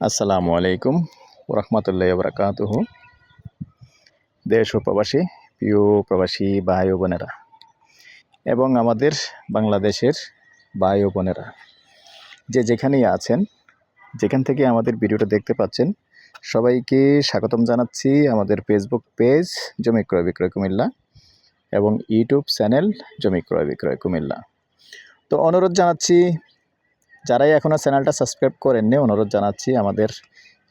আসসালামু আলাইকুম ওরহমতুল্লাহি বারাকাতুহু। দেশ ও প্রবাসী প্রিয় প্রবাসী ভাই ও বোনেরা এবং আমাদের বাংলাদেশের ভাই ও বোনেরা যে যেখানেই আছেন, যেখান থেকে আমাদের ভিডিওটা দেখতে পাচ্ছেন, সবাইকে স্বাগতম জানাচ্ছি আমাদের ফেসবুক পেজ জমি ক্রয় বিক্রয় কুমিল্লা এবং ইউটিউব চ্যানেল জমি ক্রয় বিক্রয় কুমিল্লা। তো অনুরোধ জানাচ্ছি, যারাই এখনও চ্যানেলটা সাবস্ক্রাইব করেননি, অনুরোধ জানাচ্ছি আমাদের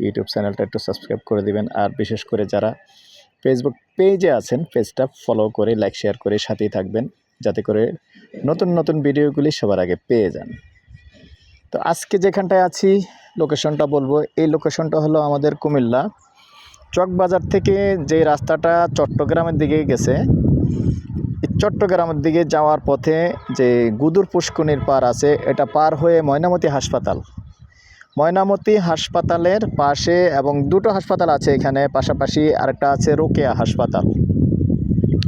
ইউটিউব চ্যানেলটা একটু সাবস্ক্রাইব করে দিবেন। আর বিশেষ করে যারা ফেসবুক পেজে আছেন, পেজটা ফলো করে লাইক শেয়ার করে সাথেই থাকবেন, যাতে করে নতুন নতুন ভিডিওগুলি সবার আগে পেয়ে যান। তো আজকে যেখানটায় আছি, লোকেশনটা বলবো। এই লোকেশনটা হলো আমাদের কুমিল্লা চকবাজার থেকে যে রাস্তাটা চট্টগ্রামের দিকে গেছে, চট্টগ্রামের দিকে যাওয়ার পথে যে গুদুর পুষ্কনির পার আছে, এটা পার হয়ে ময়নামতি হাসপাতাল, ময়নামতি হাসপাতালের পাশে, এবং দুটো হাসপাতাল আছে এখানে পাশাপাশি, আরেকটা আছে রোকেয়া হাসপাতাল।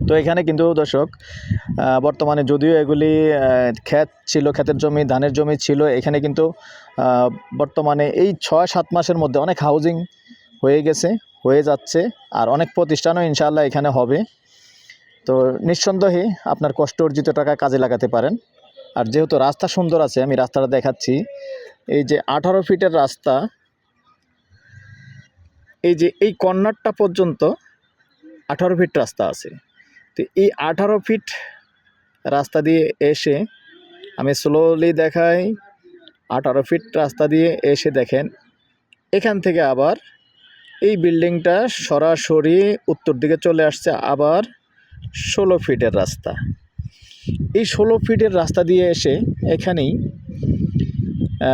তো এখানে কিন্তু দর্শক বর্তমানে যদিও এগুলি ক্ষেত ছিল, ক্ষেতের জমি, ধানের জমি ছিল, এখানে কিন্তু বর্তমানে এই 6-7 মাসের মধ্যে অনেক হাউজিং হয়ে যাচ্ছে, আর অনেক প্রতিষ্ঠানও ইনশাআল্লাহ এখানে হবে। তো নিঃসন্দেহে আপনার কষ্ট অর্জিত টাকা কাজে লাগাতে পারেন। আর যেহেতু রাস্তা সুন্দর আছে, আমি রাস্তাটা দেখাচ্ছি। এই যে 18 ফিটের রাস্তা, এই যে এই কর্নারটা পর্যন্ত 18 ফিট রাস্তা আছে। তো এই 18 ফিট রাস্তা দিয়ে এসে আমি স্লোলি দেখাই। 18 ফিট রাস্তা দিয়ে এসে দেখেন, এখান থেকে আবার এই বিল্ডিংটা সরাসরি উত্তর দিকে চলে আসছে আবার 16 ফিটের রাস্তা। এই 16 ফিটের রাস্তা দিয়ে এসে এখানেই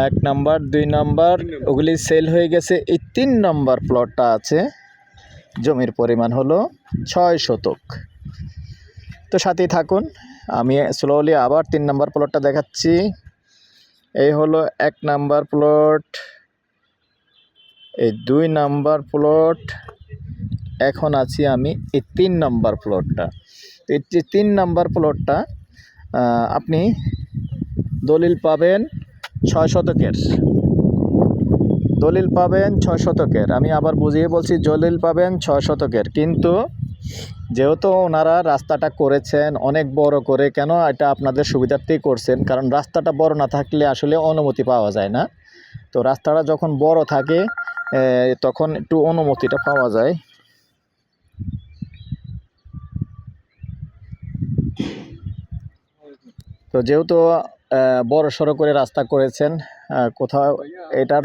1 নাম্বার 2 নাম্বার ওগুলি সেল হয়ে গেছে। এই 3 নাম্বার প্লটটা আছে, জমির পরিমাণ হলো 6 শতক। তো সাথেই থাকুন, আমি স্লোলি আবার 3 নাম্বার প্লটটা দেখাচ্ছি। এই হলো 1 নাম্বার প্লট, এই 2 নাম্বার প্লট, এখন আছি আমি এই 3 নাম্বার প্লটটা। এই যে 3 নাম্বার প্লটটা আপনি দলিল পাবেন 6 শতকের, দলিল পাবেন 6 শতকের। আমি আবার বুঝিয়ে বলছি, দলিল পাবেন 6 শতকের। কিন্তু যেহেতু ওনারা রাস্তাটা করেছেন অনেক বড় করে, কেন এটা আপনাদের সুবিধার্থেই করছেন, কারণ রাস্তাটা বড় না থাকলে আসলে অনুমতি পাওয়া যায় না। তো রাস্তাটা যখন বড় থাকে তখন একটু অনুমতিটা পাওয়া যায়। তো যেহেতু বড় সড়ো করে রাস্তা করেছেন, কোথাও এটার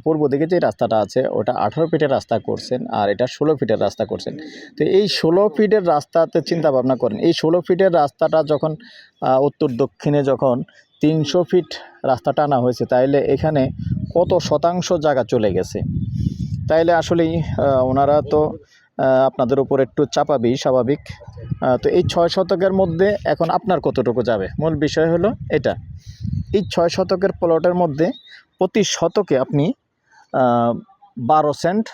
পূর্ব দিকে যে রাস্তাটা আছে ওটা 18 ফিটের রাস্তা করছেন, আর এটা 16 ফিটের রাস্তা করছেন। তো এই 16 ফিটের রাস্তাতে চিন্তা ভাবনা করেন, এই 16 ফিটের রাস্তাটা যখন উত্তর দক্ষিণে যখন 300 ফিট রাস্তা টানা হয়েছে, তাইলে এখানে কত শতাংশ জায়গা চলে গেছে। তাইলে আসলেই ওনারা তো আপনাদের উপর একটু চাপাবেই, স্বাভাবিক। তো এই 6 শতকের মধ্যে এখন আপনার কতটুকু যাবে, মূল বিষয় হলো এটা। এই 6 শতকের প্লটের মধ্যে প্রতি শতকে আপনি 12 সেন্ট,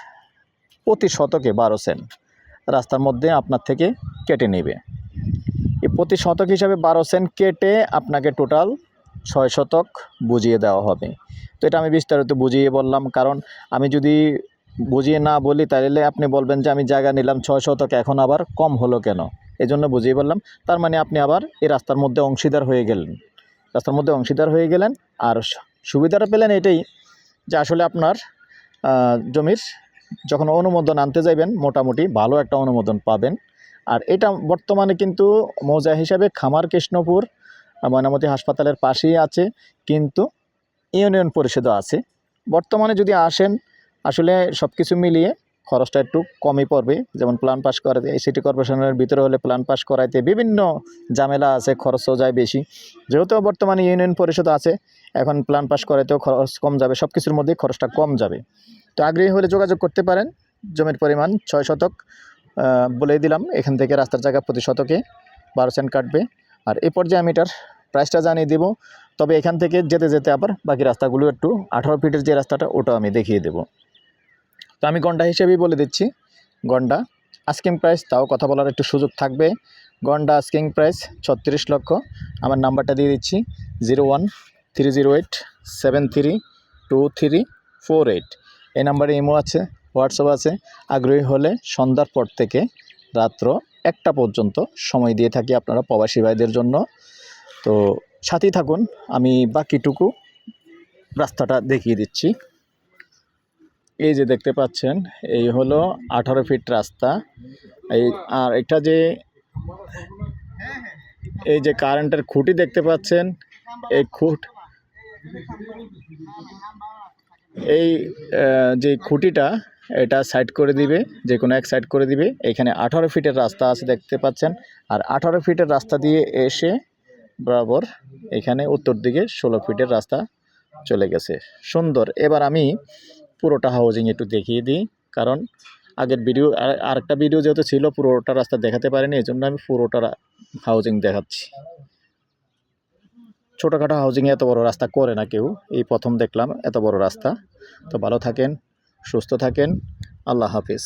প্রতি শতকে 12 সেন্ট রাস্তার মধ্যে আপনার থেকে কেটে নেবে। এই প্রতি শতক হিসাবে 12 সেন্ট কেটে আপনাকে টোটাল 6 শতক বুঝিয়ে দেওয়া হবে। তো এটা আমি বিস্তারিত বুঝিয়ে বললাম, কারণ আমি যদি বুঝিয়ে না বলি তাহলে আপনি বলবেন যে আমি জায়গা নিলাম 6 শতক, এখন আবার কম হলো কেন। এই জন্য বুঝিয়ে বললাম। তার মানে আপনি আবার এই রাস্তার মধ্যে অংশীদার হয়ে গেলেন, রাস্তার মধ্যে অংশীদার হয়ে গেলেন। আর সুবিধাটা পেলেন এটাই যে আসলে আপনার জমির যখন অনুমোদন আনতে যাবেন, মোটামুটি ভালো একটা অনুমোদন পাবেন। আর এটা বর্তমানে কিন্তু মৌজা হিসাবে খামার কৃষ্ণপুর ময়নামতি হাসপাতালের পাশেই আছে, কিন্তু ইউনিয়ন পরিষদও আছে। বর্তমানে যদি আসেন, আসলে সব কিছু মিলিয়ে খরচটা একটু কমই পড়বে। যেমন প্ল্যান পাস করাতে, এই সিটি কর্পোরেশনের ভিতরে হলে প্ল্যান পাস করাইতে বিভিন্ন ঝামেলা আছে, খরচও যায় বেশি। যেহেতু বর্তমানে ইউনিয়ন পরিষদ আছে, এখন প্ল্যান পাস করাইতেও খরচ কম যাবে, সব কিছুর মধ্যেই খরচটা কম যাবে। তো আগ্রহী হলে যোগাযোগ করতে পারেন। জমির পরিমাণ 6 শতক বলেই দিলাম। এখান থেকে রাস্তার জায়গা প্রতি শতকে 12 সেন্ট কাটবে। আর এই পর্যায়ে আমি এটার প্রাইসটা জানিয়ে দেব। তবে এখান থেকে যেতে যেতে আবার বাকি রাস্তাগুলো একটু 18 ফিটের যে রাস্তাটা ওটাও আমি দেখিয়ে দেব। তো আমি গন্ডা হিসেবেই বলে দিচ্ছি, গন্ডা আস্কিং প্রাইস, তাও কথা বলার একটু সুযোগ থাকবে। গন্ডা আস্কিং প্রাইস 36 লক্ষ। আমার নাম্বারটা দিয়ে দিচ্ছি 0130873234। 4748। এই নাম্বারে ইমো আছে, হোয়াটসঅ্যাপ আছে। আগ্রহী হলে সন্ধ্যার পর থেকে রাত্র 1টা পর্যন্ত সময় দিয়ে থাকি আপনারা প্রবাসী ভাইদের জন্য। তো সাথেই থাকুন, আমি বাকিটুকু রাস্তাটা দেখিয়ে দিচ্ছি। এই যে দেখতে পাচ্ছেন, এই হলো 18 ফিট রাস্তা। আর এটা যে এই যে কারেন্টের খুঁটি দেখতে পাচ্ছেন, এই এই যে খুঁটিটা, এটা সাইড করে দিবে, যে কোনো এক সাইড করে দিবে। এখানে 18 ফিটের রাস্তা আছে দেখতে পাচ্ছেন। আর 18 ফিটের রাস্তা দিয়ে এসে বরাবর এখানে উত্তর দিকে 16 ফিটের রাস্তা চলে গেছে, সুন্দর। এবার আমি পুরোটা হাউজিং একটু দেখিয়ে দিই, কারণ আগের ভিডিও আরেকটা ভিডিও যেহেতু ছিল পুরোটা রাস্তা দেখাতে পারিনি, এই জন্য আমি পুরোটা হাউজিং দেখাচ্ছি। ছোটোখাটো হাউজিংয়ে এত বড় রাস্তা করে না কেউ, এই প্রথম দেখলাম এত বড় রাস্তা। তো ভালো থাকেন, সুস্থ থাকেন, আল্লাহ হাফিজ।